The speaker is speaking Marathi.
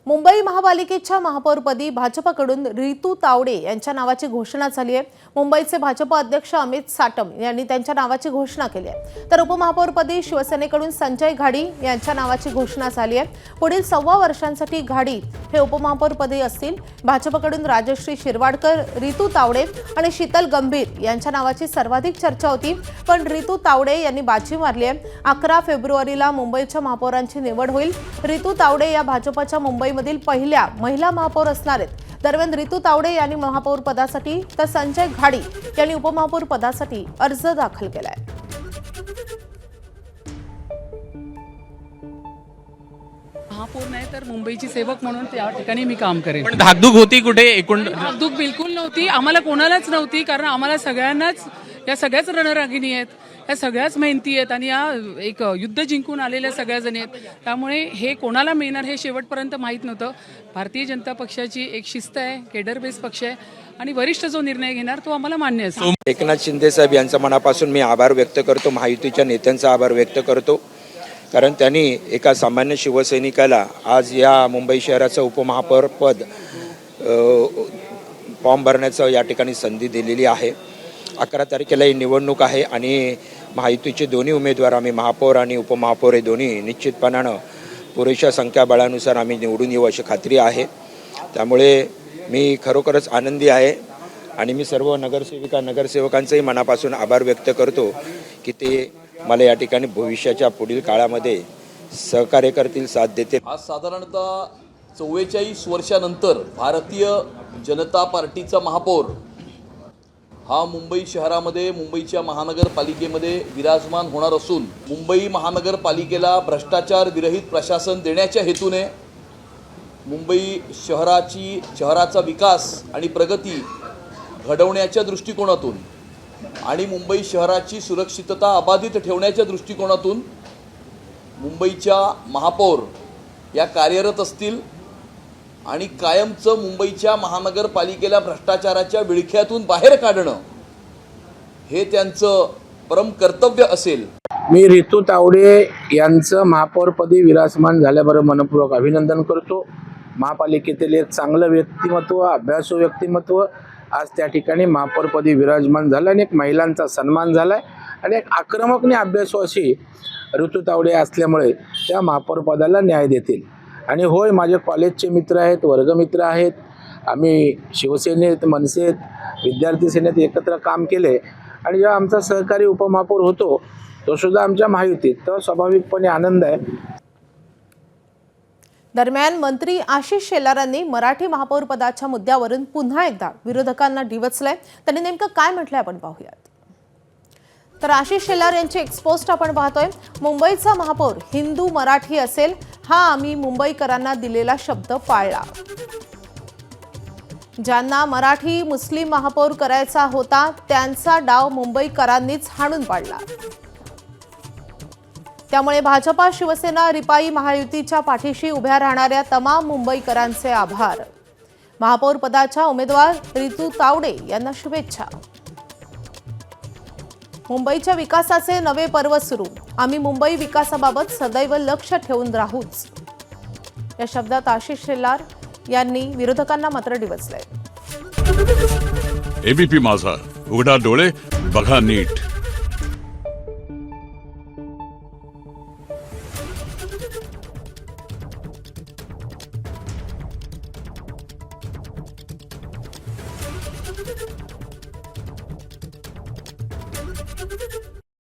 मुंबई महापालिकेच्या महापौरपदी भाजपकडून रितू तावडे यांच्या नावाची घोषणा झाली आहे। मुंबईचे भाजप अध्यक्ष अमित साटम यांनी त्यांच्या नावाची घोषणा केली आहे। तर उपमहापौरपदी शिवसेनेकडून संजय घाडी यांच्या नावाची घोषणा झाली आहे। पुढील 1.25 वर्षांसाठी घाडी हे उपमहापौरपदी असतील। भाजपकडून राजश्री शिरवाडकर, रितू तावडे आणि शीतल गंभीर यांच्या नावाची सर्वाधिक चर्चा होती, पण रितू तावडे यांनी बाजी मारली आहे। 11 फेब्रुवारीला मुंबईच्या महापौरांची निवड होईल। रितू तावडे या भाजपच्या मुंबईमधील पहिल्या महिला महापौर असणार आहेत। दरम्यान रितू तावडे यांनी महापौर पदासाठी तर संजय घाडी यांनी उपमहापौर पदासाठी अर्ज दाखल केलाय। महापौर नाही तर मुंबईची सेवक म्हणून त्या ठिकाणी मी काम करेन। पण धाकधूक होती कुठे एकूण? धाकधूक बिलकुल नव्हती, आम्हाला कोणालाच नव्हती, कारण आम्हाला सगळ्यांनाच या सगळ्याच रणरागिणी आहेत, या सगळ्याच मेहनती आहेत आणि या एक युद्ध जिंकून आलेल्या सगळ्या जणी आहेत। त्यामुळे हे कोणाला मिळणार हे शेवटपर्यंत माहीत नव्हतं। भारतीय जनता पक्षाची एक शिस्त आहे, केडर बेस पक्ष आहे आणि वरिष्ठ जो निर्णय घेणार तो आम्हाला मान्य असेल। एकनाथ शिंदे साहेब यांचा मनापासून मी आभार व्यक्त करतो, महायुतीच्या नेत्यांचा आभार व्यक्त करतो, कारण त्यांनी एका सामान्य शिवसैनिकाला आज या मुंबई शहराचं उपमहापौर पद फॉर्म भरण्याचं या ठिकाणी संधी दिलेली आहे। 11 तारखेला ही निवडणूक आहे आणि महायुतीचे दोन्ही उमेदवार आम्ही महापौर आणि उपमहापौर हे दोन्ही निश्चितपणानं पुरेशा संख्याबळानुसार आम्ही निवडून येऊ अशी खात्री आहे। त्यामुळे मी खरोखरच आनंदी आहे आणि मी सर्व नगरसेवकांचंही मनापासून आभार व्यक्त करतो की ते मला या ठिकाणी भविष्याच्या पुढील काळामध्ये सहकार्य करतील, साथ देतील। आज साधारणतः 44 वर्षानंतर भारतीय जनता पार्टीचा महापौर हा मुंबई शहरामध्ये, मुंबईच्या महानगरपालिकेमध्ये विराजमान होणार असून मुंबई महानगरपालिकेला भ्रष्टाचार विरहित प्रशासन देण्याच्या हेतूने मुंबई शहराचा विकास आणि प्रगती घडवण्याच्या दृष्टिकोनातून आणि मुंबई शहराची सुरक्षितता अबाधित ठेवण्याच्या दृष्टिकोनातून मुंबईच्या महापौर या कार्यरत असतील आणि कायमचं मुंबईच्या महानगरपालिकेला भ्रष्टाचाराच्या विळख्यातून बाहेर काढणं हे त्यांचं परम कर्तव्य असेल। मी रितू तावडे यांचं महापौरपदी विराजमान झाल्याबरोबर मनपूर्वक अभिनंदन करतो। महापालिकेतील एक चांगलं व्यक्तिमत्व, अभ्यासू व्यक्तिमत्व आज त्या ठिकाणी महापौरपदी विराजमान झालं आणि एक महिलांचा सन्मान झाला आणि एक आक्रमक आणि अभ्यासू अशी ऋतू तावडे असल्यामुळे त्या महापौरपदाला न्याय देतील। आणि होय, माझे कॉलेजचे मित्र आहेत, वर्गमित्र आहेत, आम्ही शिवसेनेत, मनसेत, विद्यार्थी सेनेत एकत्र काम केले आणि जेव्हा आमचा सहकारी उपमहापौर होतो तो सुद्धा आमच्या महायुतीत, तर स्वाभाविकपणे आनंद आहे। दरम्यान मंत्री आशिष शेलारांनी मराठी महापौर पदाच्या मुद्द्यावरून पुन्हा एकदा विरोधकांना डिवचलंय। त्यांनी नेमकं काय म्हटलंय आपण पाहूयात। तर आशिष शेलार यांची एक्सपोस्ट आपण पाहतोय। मुंबईचा महापौर हिंदू मराठी असेल, हा आम्ही मुंबईकरांना दिलेला शब्द पाळला। ज्यांना मराठी मुस्लिम महापौर करायचा होता त्यांचा डाव मुंबईकरांनीच हाणून पाडला। त्यामुळे भाजपा, शिवसेना, रिपाई महायुतीच्या पाठीशी उभ्या राहणाऱ्या तमाम मुंबईकरांचे आभार। महापौर पदाच्या उमेदवार रितू तावडे यांना शुभेच्छा। मुंबईच्या विकासाचे नवे पर्व सुरू, आम्ही मुंबई विकासाबाबत सदैव लक्ष ठेवून राहूच, या शब्दात आशिष शेलार यांनी विरोधकांना मात्र डिवचलंय। एबीपी माझा, उघडा डोळे बघा नीट।